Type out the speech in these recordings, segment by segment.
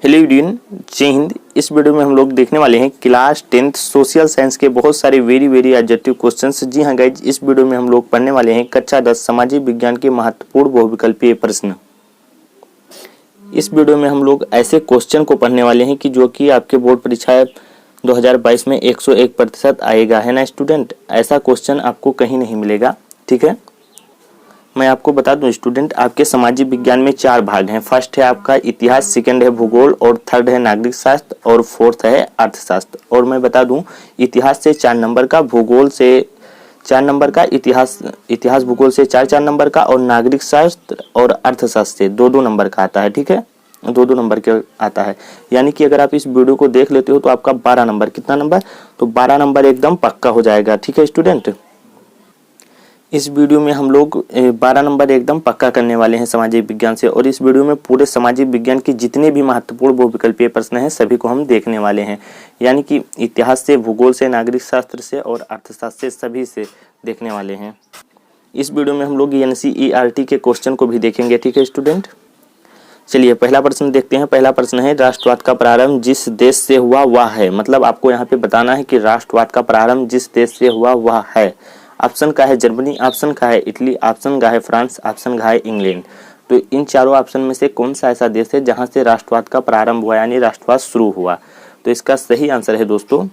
Hello everyone, जय हिंद। इस video में हम लोग देखने वाले हैं क्लास 10th सोशल साइंस के बहुत सारे वेरी ऑब्जेक्टिव क्वेश्चंस। जी हाँ गाइज, इस वीडियो में हम लोग पढ़ने वाले हैं कक्षा 10 सामाजिक विज्ञान के महत्वपूर्ण बहुविकल्पीय प्रश्न। इस वीडियो में हम लोग ऐसे क्वेश्चन को पढ़ने वाले हैं कि जो कि आपके बोर्ड परीक्षा 2022 में 101% आएगा, है ना स्टूडेंट। ऐसा क्वेश्चन आपको कहीं नहीं मिलेगा, ठीक है। मैं आपको बता दूं स्टूडेंट, आपके सामाजिक विज्ञान में 4 भाग हैं। फर्स्ट है आपका इतिहास, सेकंड है भूगोल, और थर्ड है नागरिक शास्त्र, और फोर्थ है अर्थशास्त्र। और मैं बता दूं, इतिहास से 4 नंबर का, भूगोल से 4 नंबर का, इतिहास भूगोल से 4 नंबर का, और नागरिक शास्त्र और अर्थशास्त्र से 2 नंबर का आता है, ठीक है। 2 नंबर के आता है। यानी कि अगर आप इस वीडियो को देख लेते हो तो आपका 12 नंबर, कितना नंबर, तो 12 नंबर एकदम पक्का हो जाएगा, ठीक है स्टूडेंट। इस वीडियो में हम लोग 12 नंबर एकदम पक्का करने वाले हैं सामाजिक विज्ञान से। और इस वीडियो में पूरे सामाजिक विज्ञान के जितने भी महत्वपूर्ण बहुविकल्पीय प्रश्न हैं सभी को हम देखने वाले हैं। यानी कि इतिहास से, भूगोल से, नागरिक शास्त्र से और अर्थशास्त्र से सभी से देखने वाले हैं। इस वीडियो में हम लोग NCERT के क्वेश्चन को भी देखेंगे, ठीक है स्टूडेंट। चलिए पहला प्रश्न देखते हैं। पहला प्रश्न है, राष्ट्रवाद का प्रारंभ जिस देश से हुआ वह है। मतलब आपको यहाँ पे बताना है कि राष्ट्रवाद का प्रारंभ जिस देश से हुआ वह है। ऑप्शन का है जर्मनी, ऑप्शन का है इटली, ऑप्शन का है फ्रांस, ऑप्शन का है इंग्लैंड। तो इन चारों ऑप्शन में से कौन सा ऐसा देश है जहां से राष्ट्रवाद का प्रारंभ हुआ, यानी राष्ट्रवाद शुरू हुआ। तो इसका सही आंसर है दोस्तों,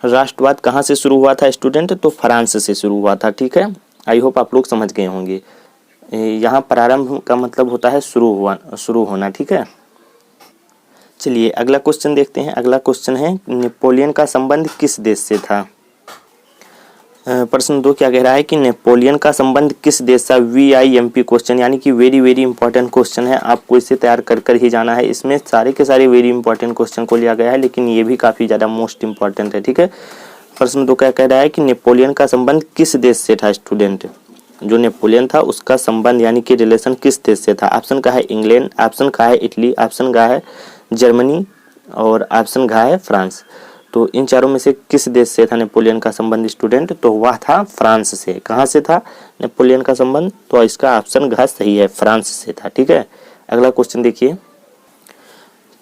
राष्ट्रवाद कहाँ से शुरू हुआ था स्टूडेंट, तो फ्रांस से शुरू हुआ था, ठीक है। आई होप आप लोग समझ गए होंगे। यहाँ प्रारंभ का मतलब होता है शुरू होना, ठीक है। चलिए अगला क्वेश्चन देखते हैं। अगला क्वेश्चन है, नेपोलियन का संबंध किस देश से था। प्रश्न 2 क्या कह रहा है कि नेपोलियन का संबंध किस देश से। VIMP क्वेश्चन, यानी कि वेरी इंपॉर्टेंट क्वेश्चन है। आपको इसे तैयार कर ही जाना है। इसमें सारे के सारे वेरी इंपॉर्टेंट क्वेश्चन को लिया गया है, लेकिन ये भी काफी ज्यादा मोस्ट इंपॉर्टेंट है, ठीक है। प्रश्न 2 क्या कह रहा है कि नेपोलियन का संबंध किस देश से था स्टूडेंट। जो नेपोलियन था उसका संबंध यानी कि रिलेशन किस देश से था। ऑप्शन का है इंग्लैंड, ऑप्शन का है इटली, ऑप्शन का है जर्मनी, और ऑप्शन का है फ्रांस। तो इन चारों में से किस देश से था नेपोलियन का संबंध स्टूडेंट, तो वह था फ्रांस से। कहाँ से था नेपोलियन का संबंध, तो इसका ऑप्शन घ सही है, फ्रांस से था, ठीक है। अगला क्वेश्चन देखिए।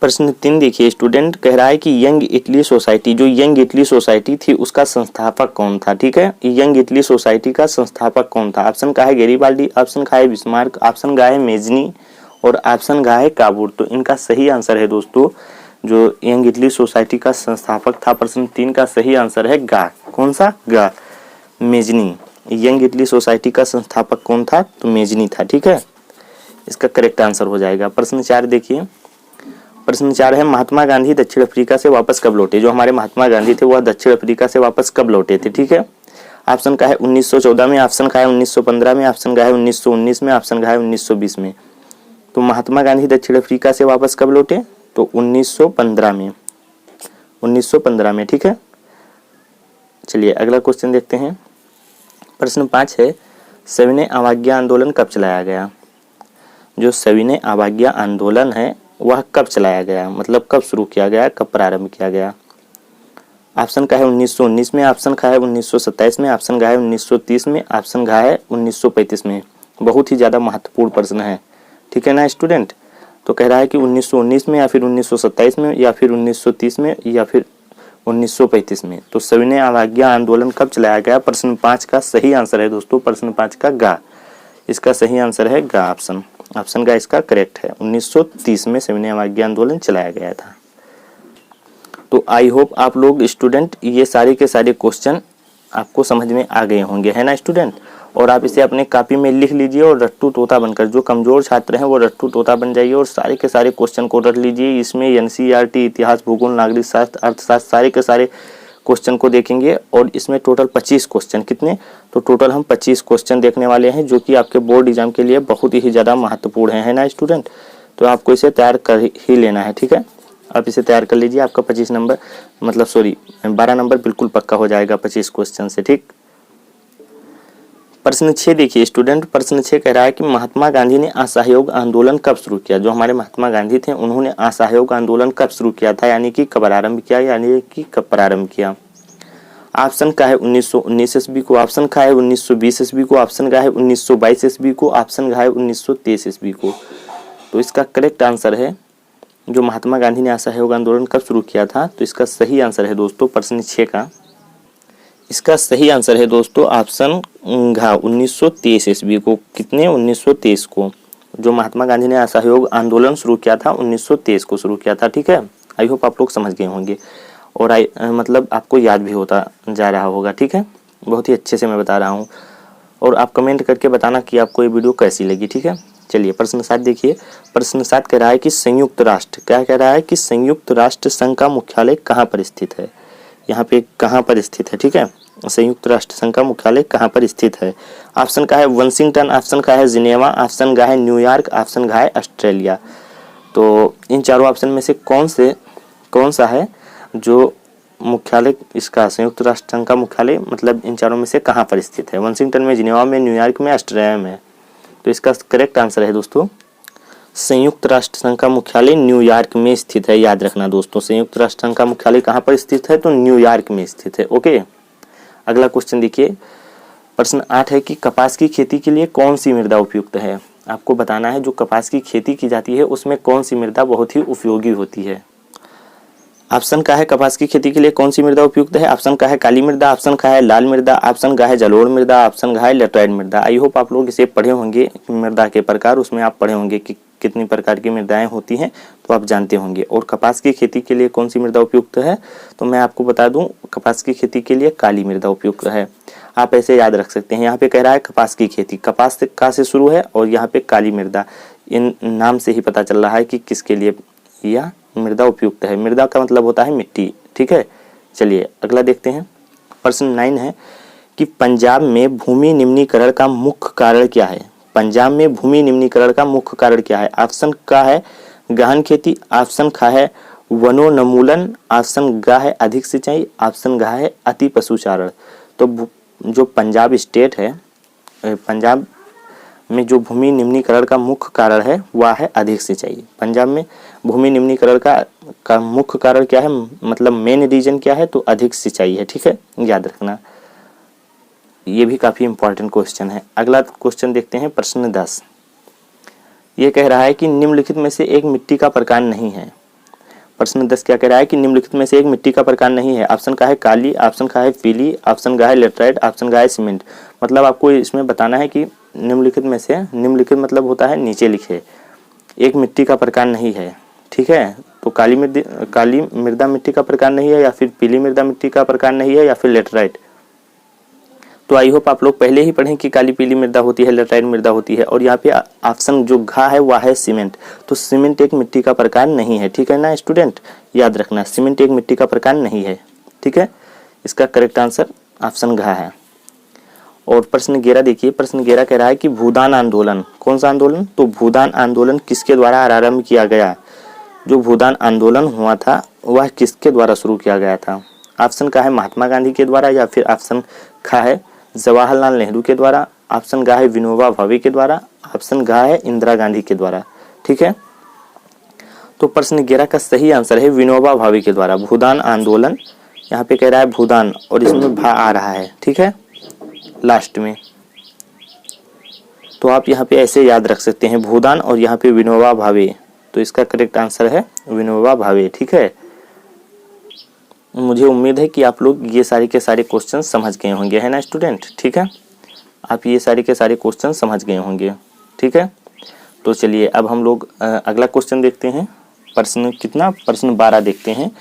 प्रश्न 3 देखिए स्टूडेंट, कह रहा है कि यंग इटली सोसाइटी, जो यंग इटली सोसाइटी थी उसका संस्थापक कौन था, ठीक है। यंग इटली सोसाइटी का संस्थापक कौन था। ऑप्शन का है गेरिबाल्डी, ऑप्शन का है बिस्मार्क, ऑप्शन का है मेजनी, और ऑप्शन का है काबूर। तो इनका सही आंसर है दोस्तों, जो यंग इटली सोसाइटी का संस्थापक था, प्रश्न 3 का सही आंसर है गा। कौन सा, गा, मेजनी। यंग इटली सोसाइटी का संस्थापक कौन था, तो मेजनी था, ठीक है। इसका करेक्ट आंसर हो जाएगा। प्रश्न 4 देखिए। प्रश्न 4 है, महात्मा गांधी दक्षिण अफ्रीका से वापस कब लौटे। जो हमारे महात्मा गांधी थे वह दक्षिण अफ्रीका से वापस कब लौटे थे, ठीक है। ऑप्शन का है 1914 में, ऑप्शन का है 1915 में, ऑप्शन का है 1919 में, ऑप्शन का है 1920 में। तो महात्मा गांधी दक्षिण अफ्रीका से वापस कब लौटे, तो 1915 में, 1915 में, ठीक है। चलिए अगला क्वेश्चन देखते हैं। प्रश्न 5 है, सविनय अवज्ञा आंदोलन कब चलाया गया। जो सविनय अवज्ञा आंदोलन है वह कब चलाया गया, मतलब कब शुरू किया गया, कब प्रारंभ किया गया। ऑप्शन का है 1919 में, ऑप्शन का है 1927 में, ऑप्शन का है 1930 में, ऑप्शन का है 1935 में। बहुत ही ज्यादा महत्वपूर्ण प्रश्न है, ठीक है ना स्टूडेंट। तो कह रहा है कि 1919 में, या फिर 1927 में, या फिर 1930 में, या फिर 1935 में। तो सविनय अवज्ञा आंदोलन कब चलाया गया। प्रश्न 5 का सही आंसर है दोस्तों, प्रश्न 5 का गा। इसका सही आंसर है गा, ऑप्शन का इसका करेक्ट है। 1930 में सविनय अवज्ञा आंदोलन चलाया गया था। तो आई होप आप लोग स्टूडेंट ये सारे के सारे क्वेश्चन आपको समझ में आ गए होंगे, है ना स्टूडेंट। और आप इसे अपने कॉपी में लिख लीजिए और रट्टू तोता बनकर, जो कमजोर छात्र हैं वो रट्टू तोता बन जाइए और सारे के सारे क्वेश्चन को रट लीजिए। इसमें NCERT, इतिहास, भूगोल, नागरिक शास्त्र, अर्थशास्त्र सारे के सारे क्वेश्चन को देखेंगे। और इसमें टोटल 25 क्वेश्चन, कितने, तो टोटल हम 25 क्वेश्चन देखने वाले हैं, जो कि आपके बोर्ड एग्जाम के लिए बहुत ही ज़्यादा महत्वपूर्ण है ना स्टूडेंट। तो आपको इसे तैयार कर ही लेना है, ठीक है। आप इसे तैयार कर लीजिए, आपका 25 नंबर, मतलब सॉरी 12 नंबर बिल्कुल पक्का हो जाएगा 25 क्वेश्चन से, ठीक। प्रश्न 6 देखिए स्टूडेंट। प्रश्न 6 कह रहा है कि महात्मा गांधी ने असहयोग आंदोलन कब शुरू किया। जो हमारे महात्मा गांधी थे उन्होंने असहयोग आंदोलन कब शुरू किया था, यानी कि कब आरंभ किया, यानी कि कब प्रारंभ किया। ऑप्शन का है 1919 ईस्वी को, ऑप्शन का है 1920 ईस्वी को, ऑप्शन का है 1922 ईस्वी को, ऑप्शन का है 1923 ईस्वी को। तो इसका करेक्ट आंसर है जो महात्मा गांधी ने असहयोग आंदोलन कब शुरू किया था? तो इसका सही आंसर है दोस्तों प्रश्न 6 का, इसका सही आंसर है दोस्तों ऑप्शन घ 1923 ईस्वी को। कितने? 1923 को। जो महात्मा गांधी ने असहयोग आंदोलन शुरू किया था 1923 को शुरू किया था। ठीक है, आई होप आप लोग समझ गए होंगे और मतलब आपको याद भी होता जा रहा होगा। ठीक है, बहुत ही अच्छे से मैं बता रहा हूँ और आप कमेंट करके बताना कि आपको ये वीडियो कैसी लगी। ठीक है, चलिए प्रश्न 7 देखिए। प्रश्न 7 कह रहा है कि संयुक्त राष्ट्र, क्या कह रहा है कि संयुक्त राष्ट्र संघ का मुख्यालय कहाँ पर स्थित है? यहाँ पे कहाँ पर स्थित है? ठीक है, संयुक्त राष्ट्र संघ का मुख्यालय कहाँ पर स्थित है? ऑप्शन का है वाशिंगटन, ऑप्शन का है जिनेवा, ऑप्शन का है न्यूयॉर्क, ऑप्शन का है ऑस्ट्रेलिया। तो इन चारों ऑप्शन में से कौन सा है जो मुख्यालय इसका संयुक्त राष्ट्र संघ का मुख्यालय मतलब इन चारों में से कहाँ पर स्थित है? वाशिंगटन में, जिनेवा में, न्यूयॉर्क में, ऑस्ट्रेलिया में। तो इसका करेक्ट आंसर है दोस्तों संयुक्त राष्ट्र संघ का मुख्यालय न्यूयॉर्क में स्थित है। याद रखना दोस्तों, संयुक्त राष्ट्र संघ का मुख्यालय कहाँ पर स्थित है? तो न्यूयॉर्क में स्थित है। ओके, अगला क्वेश्चन देखिए। प्रश्न 8 है कि कपास की खेती के लिए कौन सी मृदा उपयुक्त है? आपको बताना है जो कपास की खेती की जाती है उसमें कौन सी मृदा बहुत ही उपयोगी होती है। ऑप्शन का है कपास की खेती के लिए कौन सी मृदा उपयुक्त है? ऑप्शन का है काली मृदा, ऑप्शन का है लाल मृदा, ऑप्शन का है जलोढ़ मृदा, ऑप्शन का है लेटराइट मृदा। आई होप आप लोग इसे पढ़े होंगे, मृदा के प्रकार, उसमें आप पढ़े होंगे कि कितनी प्रकार की मृदाएं होती हैं, तो आप जानते होंगे। और कपास की खेती के लिए कौन सी मृदा उपयुक्त है? तो मैं आपको बता दूं कपास की खेती के लिए काली मृदा उपयुक्त है। आप ऐसे याद रख सकते हैं। यहाँ पे कह रहा है कपास की खेती, कपास से शुरू है और यहाँ पे काली मृदा, इन नाम से ही पता चल रहा है कि किसके लिए यह मृदा उपयुक्त है। मृदा का मतलब होता है मिट्टी। ठीक है, चलिए अगला देखते हैं। प्रश्न 9 है कि पंजाब में भूमि निम्नीकरण का मुख्य कारण क्या है? पंजाब में भूमि निम्नीकरण का मुख्य कारण क्या है? ऑप्शन का है गहन खेती, ऑप्शन का है वनोन्मूलन, ऑप्शन ग है अधिक सिंचाई, ऑप्शन घ है अति पशुचारण। तो जो पंजाब स्टेट है, पंजाब में जो भूमि निम्नीकरण का मुख्य कारण है वह है अधिक सिंचाई। पंजाब में भूमि निम्नीकरण का मुख्य कारण क्या है, मतलब मेन रीजन क्या है? तो अधिक सिंचाई है। ठीक है, याद रखना, ये भी काफी इंपॉर्टेंट क्वेश्चन है। अगला क्वेश्चन देखते हैं। प्रश्न 10 ये कह रहा है कि निम्नलिखित में से एक मिट्टी का प्रकार नहीं है। प्रश्न 10 क्या कह रहा है कि निम्नलिखित में से एक मिट्टी का प्रकार नहीं है। ऑप्शन का है काली, ऑप्शन का है पीली, ऑप्शन का है लेटराइट, ऑप्शन का है सीमेंट। मतलब आपको इसमें बताना है कि निम्नलिखित में से, निम्नलिखित मतलब होता है नीचे लिखे, एक मिट्टी का प्रकार नहीं है। ठीक है, तो काली मृदा मिट्टी का प्रकार नहीं है, या फिर पीली मृदा मिट्टी का प्रकार नहीं है, या फिर लेटराइट। तो आई होप आप लोग पहले ही पढ़ें कि काली पीली मृदा होती है, लेटराइट मृदा होती है। और यहाँ पे ऑप्शन जो घा है वह है सीमेंट। तो सीमेंट एक मिट्टी का प्रकार नहीं है। ठीक है ना स्टूडेंट, याद रखना सीमेंट एक मिट्टी का प्रकार नहीं है। ठीक है, इसका करेक्ट आंसर ऑप्शन घा है। और प्रश्न 11 देखिए। प्रश्न 11 कह रहा है कि भूदान आंदोलन, कौन सा आंदोलन? तो भूदान आंदोलन किसके द्वारा आरंभ किया गया? जो भूदान आंदोलन हुआ था वह किसके द्वारा शुरू किया गया था? ऑप्शन का है महात्मा गांधी के द्वारा, या फिर ऑप्शन खा है जवाहरलाल नेहरू के द्वारा, ऑप्शन गा है विनोबा भावे के द्वारा, ऑप्शन गा है इंदिरा गांधी के द्वारा। ठीक है, तो प्रश्न 11 का सही आंसर है विनोबा भावे के द्वारा। भूदान आंदोलन, यहाँ पे कह रहा है भूदान और इसमें भा आ रहा है। ठीक है, लास्ट में, तो आप यहाँ पे ऐसे याद रख सकते हैं भूदान और यहाँ पे विनोबा भावे। तो इसका करेक्ट आंसर है विनोबा भावे। ठीक है, मुझे उम्मीद है कि आप लोग ये सारे के सारे क्वेश्चन समझ गए होंगे, है ना स्टूडेंट। ठीक है, आप ये सारे के सारे क्वेश्चन समझ गए होंगे। ठीक है, तो चलिए अब हम लोग अगला क्वेश्चन देखते हैं। प्रश्न कितना? प्रश्न 12 देखते हैं,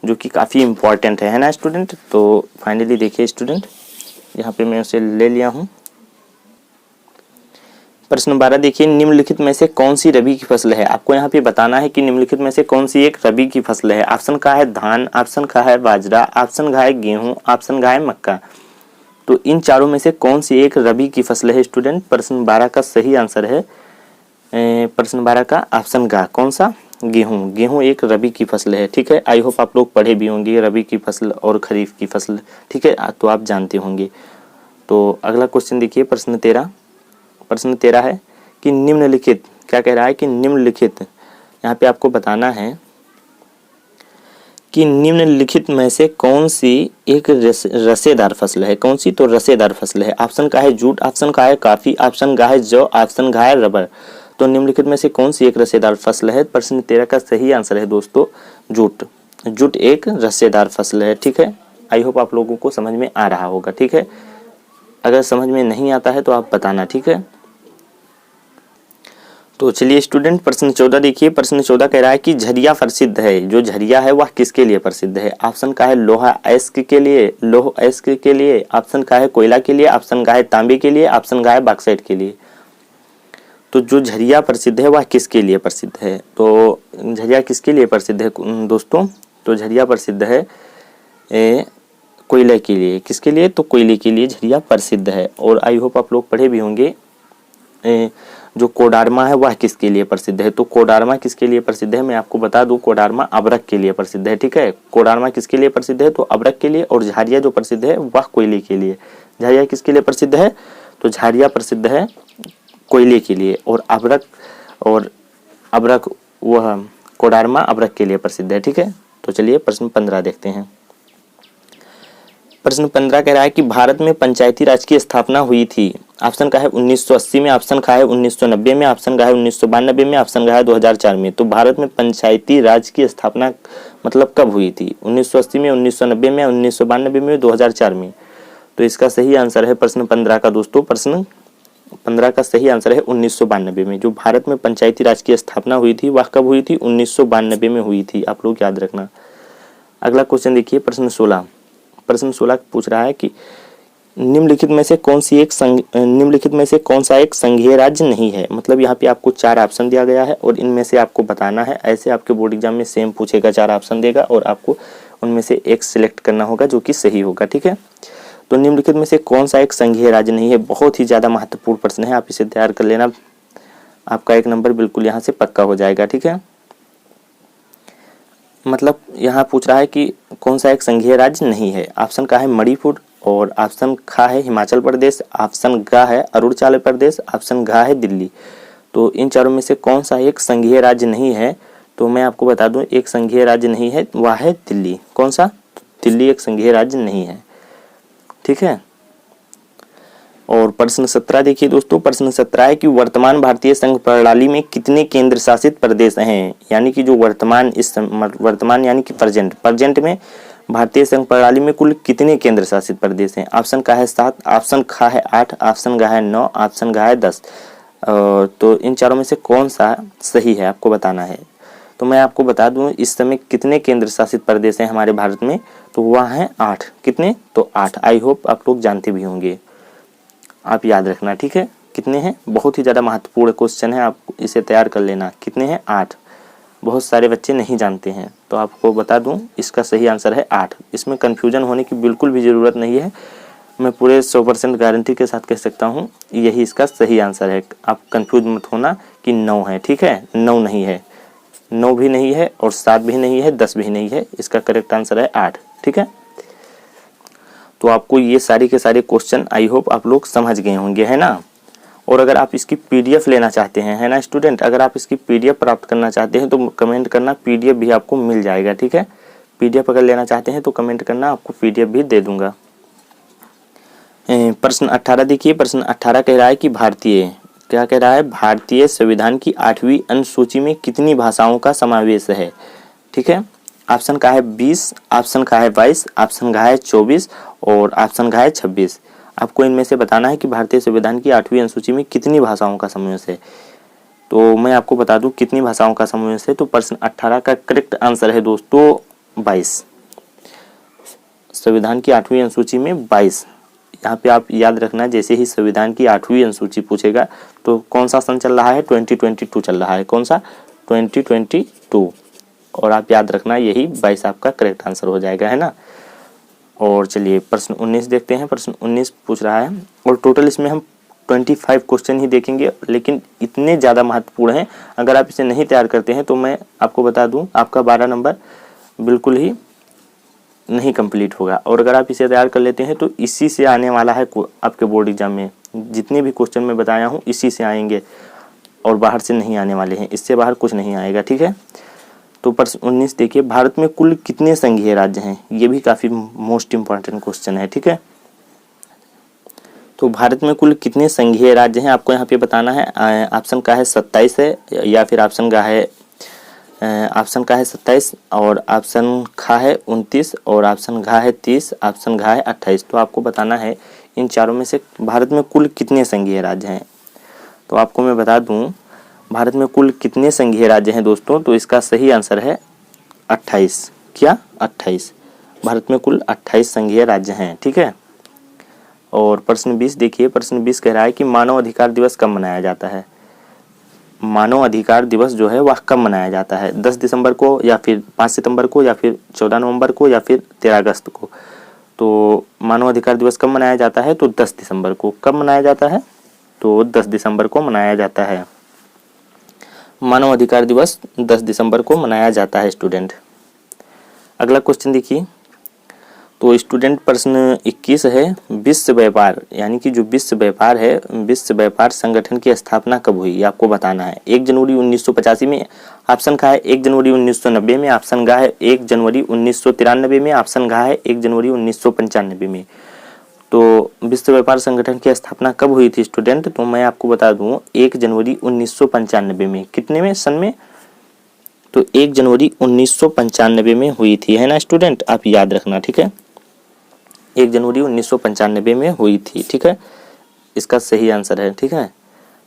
जो कि काफ़ी इम्पॉर्टेंट है ना स्टूडेंट। तो फाइनली देखिए स्टूडेंट, यहाँ पे मैं उसे ले लिया हूँ। प्रश्न 12 देखिए, निम्नलिखित में से कौन सी रबी की फसल है? आपको यहाँ पे बताना है कि निम्नलिखित में से कौन सी एक रबी की फसल है। ऑप्शन का है धान, ऑप्शन का है बाजरा, ऑप्शन का है गेहूं, ऑप्शन का है मक्का। तो इन चारों में से कौन सी एक रबी की फसल है स्टूडेंट? प्रश्न 12 का सही आंसर है प्रश्न 12 का ऑप्शन का कौन सा? गेहूं। गेहूं एक रबी की फसल है। ठीक है, आई होप आप लोग पढ़े भी होंगे रबी की फसल और खरीफ की फसल। ठीक है, तो आप जानते होंगे। तो अगला क्वेश्चन देखिए। प्रश्न 13 है कि निम्नलिखित, क्या कह रहा है कि निम्नलिखित, यहाँ पे आपको बताना है कि निम्नलिखित में से कौन सी एक रसेदार फसल है। कौन सी? तो रसेदार फसल है। ऑप्शन का है जूट, ऑप्शन का है कॉफी, ऑप्शन का है जौ, ऑप्शन का है रबर। तो निम्नलिखित में से कौन सी एक रसेदार फसल है? प्रश्न 13 का सही आंसर है दोस्तों जूट। जूट एक रसेदार फसल है। ठीक है, आई होप आप लोगों को समझ में आ रहा होगा। ठीक है, अगर समझ में नहीं आता है तो आप बताना। ठीक है, तो चलिए स्टूडेंट प्रश्न 14 देखिए। प्रश्न 14 कह रहा है कि झरिया प्रसिद्ध है। जो झरिया है वह किसके लिए प्रसिद्ध है? ऑप्शन का है लोहा अयस्क के लिए, लौह अयस्क के लिए, ऑप्शन का है कोयला के लिए, ऑप्शन का है तांबे के लिए, ऑप्शन का है बॉक्साइट के लिए। तो जो झरिया प्रसिद्ध है वह किसके लिए प्रसिद्ध है? तो झरिया किसके लिए प्रसिद्ध है दोस्तों? तो झरिया प्रसिद्ध है कोयले के लिए। किसके लिए? तो कोयले के लिए झरिया प्रसिद्ध है। और आई होप आप लोग पढ़े भी होंगे जो कोडारमा है वह किसके लिए प्रसिद्ध है? तो कोडारमा किसके लिए प्रसिद्ध है मैं आपको बता दूं, कोडारमा अबरख के लिए प्रसिद्ध है। ठीक है, कोडारमा किसके लिए प्रसिद्ध है? तो अबरख के लिए। और झारिया जो प्रसिद्ध है वह कोयले के लिए। झारिया किसके लिए प्रसिद्ध है? तो झारिया प्रसिद्ध है कोयले के लिए। और अबरख वह कोडारमा अबरख के लिए प्रसिद्ध है। ठीक है, तो चलिए प्रश्न 15 देखते हैं। प्रश्न 15 कह रहा है कि भारत में पंचायती राज की स्थापना हुई थी। ऑप्शन का है 1980 में, ऑप्शन का है 1990 में, ऑप्शन का है 1992 में, ऑप्शन का है 2004 में। तो भारत में पंचायती राज की स्थापना मतलब कब हुई थी? 1980 में, 1990 में, 1992 में, 2004 में। तो इसका सही आंसर है प्रश्न 15 का दोस्तों। प्रश्न 15 का सही आंसर है 1992 में। जो भारत में पंचायती राज की स्थापना हुई थी वह कब हुई थी? 1992 में हुई थी। आप लोग याद रखना। अगला क्वेश्चन देखिए प्रश्न 16। प्रश्न 16 पूछ रहा है कि निम्नलिखित में से कौन सा एक संघीय राज्य नहीं है? मतलब यहाँ पे आपको 4 ऑप्शन दिया गया है और इनमें से आपको बताना है। ऐसे आपके बोर्ड एग्जाम में सेम पूछेगा, 4 ऑप्शन देगा और आपको उनमें से एक सिलेक्ट करना होगा जो कि सही होगा। ठीक है, तो निम्नलिखित में से कौन सा एक संघीय राज्य नहीं है? बहुत ही ज्यादा महत्वपूर्ण प्रश्न है, आप इसे तैयार कर लेना। आपका 1 नंबर बिल्कुल यहाँ से पक्का हो जाएगा। ठीक है, मतलब यहाँ पूछ रहा है कि कौन सा एक संघीय राज्य नहीं है। ऑप्शन का है मणिपुर, और ऑप्शन खा है हिमाचल प्रदेश, ऑप्शन गा है अरुणाचल प्रदेश, ऑप्शन घा है दिल्ली। तो इन चारों में से कौन सा एक संघीय राज्य नहीं है? तो मैं आपको बता दूं एक संघीय राज्य नहीं है, वह है दिल्ली। कौन सा? दिल्ली एक संघीय राज्य नहीं है। ठीक है, और प्रश्न 17 देखिए दोस्तों। प्रश्न 17 है कि वर्तमान भारतीय संघ प्रणाली में कितने केंद्र शासित प्रदेश हैं? यानी कि जो वर्तमान यानी कि प्रेजेंट में भारतीय संघ प्रणाली में कुल कितने केंद्र शासित प्रदेश हैं? ऑप्शन का है 7, ऑप्शन खा है 8, ऑप्शन गा है 9, ऑप्शन गा है 10। तो इन चारों में से कौन सा सही है आपको बताना है। तो मैं आपको बता दूं इस समय कितने केंद्र शासित प्रदेश हैं हमारे भारत में, तो वह है 8। कितने? तो 8। आई होप आप लोग जानते भी होंगे, आप याद रखना। ठीक है, कितने हैं? बहुत ही ज़्यादा महत्वपूर्ण क्वेश्चन है, आप इसे तैयार कर लेना। कितने हैं? 8। बहुत सारे बच्चे नहीं जानते हैं, तो आपको बता दूं इसका सही आंसर है 8। इसमें कन्फ्यूजन होने की बिल्कुल भी ज़रूरत नहीं है, मैं पूरे 100% गारंटी के साथ कह सकता हूं यही इसका सही आंसर है। आप कंफ्यूज मत होना कि 9 है। ठीक है, 9 नहीं है, 9 भी नहीं है और 7 भी नहीं है, 10 भी नहीं है। इसका करेक्ट आंसर है 8। ठीक है, तो आपको ये सारे के सारे क्वेश्चन आई होप आप लोग समझ गए होंगे, है ना। और अगर आप इसकी पीडीएफ लेना चाहते हैं, है ना स्टूडेंट, अगर आप इसकी पीडीएफ प्राप्त करना चाहते हैं तो कमेंट करना, पीडीएफ भी आपको मिल जाएगा। ठीक है, पीडीएफ अगर लेना चाहते हैं तो कमेंट करना, आपको पीडीएफ भी दे दूंगा। प्रश्न 18 देखिए। प्रश्न 18 कह रहा है कि क्या कह रहा है? भारतीय संविधान की 8वीं अनुसूची में कितनी भाषाओं का समावेश है? ठीक है, ऑप्शन का है 20, ऑप्शन का है 22, ऑप्शन का है 24 और ऑप्शन का है 26। आपको इनमें से बताना है कि भारतीय संविधान की 8वीं अनुसूची में कितनी भाषाओं का समावेश है। तो मैं आपको बता दूं कितनी भाषाओं का समावेश है। तो प्रश्न 18 का करेक्ट आंसर है दोस्तों 22। संविधान की 8वीं अनुसूची में 22। यहाँ पे आप याद रखना, जैसे ही संविधान की 8वीं अनुसूची पूछेगा तो कौन सा सन चल रहा है? 2022 चल रहा है। कौन सा? 2022। और आप याद रखना यही 22 आपका करेक्ट आंसर हो जाएगा, है ना। और चलिए प्रश्न 19 देखते हैं। प्रश्न 19 पूछ रहा है और टोटल इसमें हम 25 क्वेश्चन ही देखेंगे, लेकिन इतने ज़्यादा महत्वपूर्ण हैं, अगर आप इसे नहीं तैयार करते हैं तो मैं आपको बता दूं आपका 12 नंबर बिल्कुल ही नहीं कंप्लीट होगा। और अगर आप इसे तैयार कर लेते हैं तो इसी से आने वाला है आपके बोर्ड एग्जाम में। जितने भी क्वेश्चन मैं बताया हूँ इसी से आएंगे और बाहर से नहीं आने वाले हैं, इससे बाहर कुछ नहीं आएगा। ठीक है, तो प्रश्न 19 देखिए। भारत में कुल कितने संघीय राज्य हैं? ये भी काफ़ी मोस्ट इम्पॉर्टेंट क्वेश्चन है। ठीक है, तो भारत में कुल कितने संघीय राज्य हैं आपको यहाँ पे बताना है। ऑप्शन का है 27 है, या फिर ऑप्शन का है 27 और ऑप्शन खा है 29 और ऑप्शन घा है 30, ऑप्शन घा है 28। तो आपको बताना है इन चारों में से भारत में कुल कितने संघीय राज्य हैं। तो आपको मैं बता दूं भारत में कुल कितने संघीय राज्य हैं दोस्तों, तो इसका सही आंसर है 28। क्या 28? भारत में कुल 28 संघीय राज्य हैं, ठीक है। और प्रश्न 20 देखिए, प्रश्न 20 कह रहा है कि मानव अधिकार दिवस कब मनाया जाता है। मानव अधिकार दिवस जो है वह कब मनाया जाता है, 10 दिसंबर को या फिर 5 सितंबर को या फिर 14 नवंबर को या फिर 13 अगस्त को। तो मानव अधिकार दिवस कब मनाया जाता है, तो 10 दिसंबर को। कब मनाया जाता है, तो 10 दिसंबर को मनाया जाता है। मानव अधिकार दिवस 10 दिसंबर को मनाया जाता है स्टूडेंट। अगला क्वेश्चन देखिए, तो स्टूडेंट प्रश्न 21 है, विश्व व्यापार यानी कि जो विश्व व्यापार है, विश्व व्यापार संगठन की स्थापना कब हुई, ये आपको बताना है। 1 जनवरी 1985 में, ऑप्शन का है 1 जनवरी 1990 में, ऑप्शन गा है 1 जनवरी 1993 में, ऑप्शन घा है 1 जनवरी 1995 में। तो विश्व व्यापार संगठन की स्थापना कब हुई थी स्टूडेंट, तो मैं आपको बता दूं 1 जनवरी 1995 में। कितने में सन में, तो 1 जनवरी 1995 में हुई थी, है ना स्टूडेंट, आप याद रखना, ठीक है। 1 जनवरी 1995 में हुई थी, ठीक है। इसका सही आंसर है, ठीक है।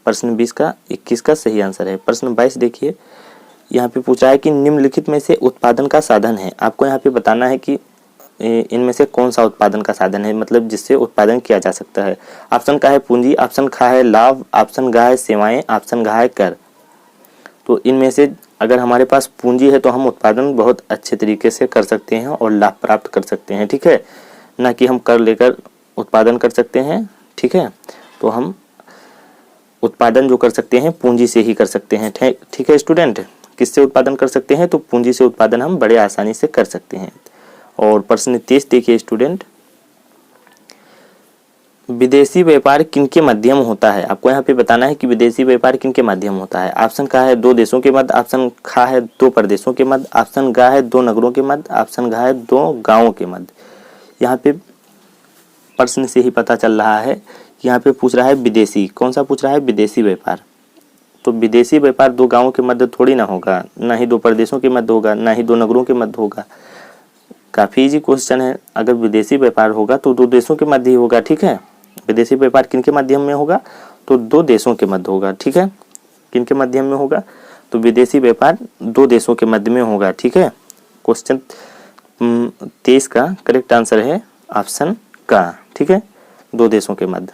प्रश्न 21 का सही आंसर है। प्रश्न 22 देखिए, यहाँ पे पूछा है कि निम्नलिखित में से उत्पादन का साधन है। आपको यहाँ पे बताना है कि इनमें से कौन सा उत्पादन का साधन है, मतलब जिससे उत्पादन किया जा सकता है। ऑप्शन का है पूंजी, ऑप्शन खा है लाभ, ऑप्शन गा है सेवाएं, ऑप्शन घा है कर। तो इनमें से अगर हमारे पास पूंजी है तो हम उत्पादन बहुत अच्छे तरीके से कर सकते हैं और लाभ प्राप्त कर सकते हैं, ठीक है, ना कि हम कर लेकर उत्पादन कर सकते हैं, ठीक है। तो हम उत्पादन जो कर सकते हैं पूंजी से ही कर सकते हैं, ठीक है स्टूडेंट। किससे उत्पादन कर सकते हैं, तो पूंजी से उत्पादन हम बड़े आसानी से कर सकते हैं। और प्रश्न 23 देखिए स्टूडेंट, विदेशी व्यापार किनके माध्यम होता है। आपको यहाँ पे बताना है कि विदेशी व्यापार किनके माध्यम होता है। ऑप्शन का है 2 देशों के मध्य, ऑप्शन खा है 2 प्रदेशों के मध्य, ऑप्शन गा है 2 नगरों के मध्य, ऑप्शन घा है 2 गांवों के मध्य। यहाँ पे प्रश्न से ही पता चल रहा है कि यहाँ पे पूछ रहा है विदेशी, कौन सा पूछ रहा है, विदेशी व्यापार। तो विदेशी व्यापार 2 गांवों के मध्य थोड़ी ना होगा, ना ही 2 प्रदेशों के मध्य होगा, ना ही 2 नगरों के मध्य होगा। काफी इजी क्वेश्चन है। अगर विदेशी व्यापार होगा तो 2 देशों के मध्य ही होगा, ठीक है। विदेशी व्यापार किनके माध्यम में होगा, तो 2 देशों के मध्य होगा, ठीक है। किनके माध्यम में होगा, तो विदेशी व्यापार 2 देशों के मध्य में होगा, ठीक है। क्वेश्चन 23 का करेक्ट आंसर है ऑप्शन का, ठीक है, 2 देशों के मध्य।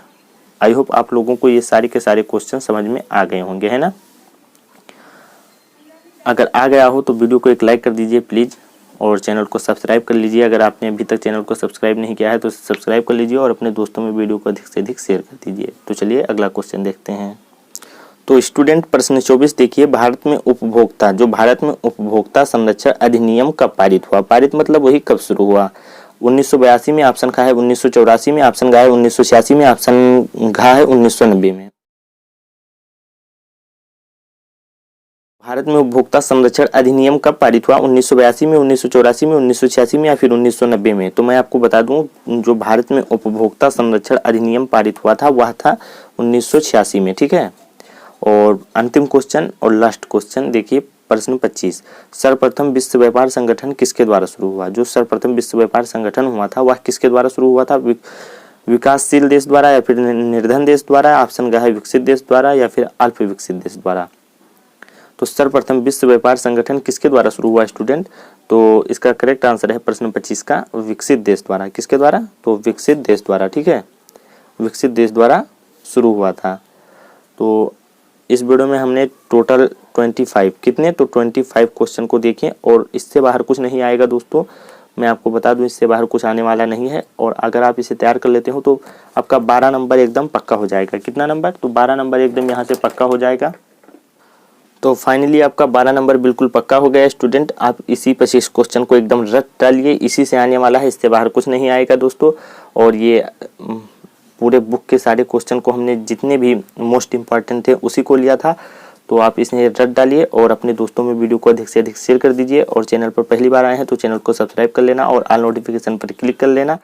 आई होप आप लोगों को ये सारे के सारे क्वेश्चन समझ में आ गए होंगे, है ना। अगर आ गया हो तो वीडियो को एक लाइक कर दीजिए प्लीज, और चैनल को सब्सक्राइब कर लीजिए। अगर आपने अभी तक चैनल को सब्सक्राइब नहीं किया है तो सब्सक्राइब कर लीजिए और अपने दोस्तों में वीडियो को अधिक से अधिक शेयर कर दीजिए। तो चलिए अगला क्वेश्चन देखते हैं। तो स्टूडेंट प्रश्न 24 देखिए, भारत में उपभोक्ता संरक्षण अधिनियम कब पारित हुआ। पारित मतलब वही कब शुरू हुआ। 1982 में, ऑप्शन खा है 1984 में, ऑप्शन गा है 1986 में, ऑप्शन घा है 1990 में। भारत में उपभोक्ता संरक्षण अधिनियम कब पारित हुआ, 1982 में, 1984 में, 1986 में या फिर 1990 में। तो मैं आपको बता दूं जो भारत में उपभोक्ता संरक्षण अधिनियम पारित हुआ था वह था 1986 में, ठीक है। और अंतिम क्वेश्चन और लास्ट क्वेश्चन देखिए, प्रश्न 25, सर्वप्रथम विश्व व्यापार संगठन किसके द्वारा शुरू हुआ। जो सर्वप्रथम विश्व व्यापार संगठन हुआ था वह किसके द्वारा शुरू हुआ था, विकासशील देश द्वारा या फिर निर्धन देश द्वारा, ऑप्शन गा है विकसित देश द्वारा या फिर अल्प विकसित देश द्वारा। तो सर्वप्रथम विश्व व्यापार संगठन किसके द्वारा शुरू हुआ स्टूडेंट, तो इसका करेक्ट आंसर है प्रश्न 25 का विकसित देश द्वारा। किसके द्वारा, तो विकसित देश द्वारा, ठीक है, विकसित देश द्वारा शुरू हुआ था। तो इस वीडियो में हमने टोटल 25 कितने, तो 25 क्वेश्चन को देखें और इससे बाहर कुछ नहीं आएगा दोस्तों। मैं आपको बता दूं इससे बाहर कुछ आने वाला नहीं है। और अगर आप इसे तैयार कर लेते हो तो आपका 12 नंबर एकदम पक्का हो जाएगा। कितना नंबर, तो 12 नंबर एकदम यहाँ से पक्का हो जाएगा। तो फाइनली आपका 12 नंबर बिल्कुल पक्का हो गया स्टूडेंट। आप इसी 25 क्वेश्चन को एकदम रट डालिए, इसी से आने वाला है, इससे बाहर कुछ नहीं आएगा दोस्तों। और ये पूरे बुक के सारे क्वेश्चन को हमने जितने भी मोस्ट इम्पॉर्टेंट थे उसी को लिया था। तो आप इसमें रट डालिए और अपने दोस्तों में वीडियो को अधिक से अधिक शेयर कर दीजिए। और चैनल पर पहली बार आए हैं तो चैनल को सब्सक्राइब कर लेना और ऑल नोटिफिकेशन पर क्लिक कर लेना।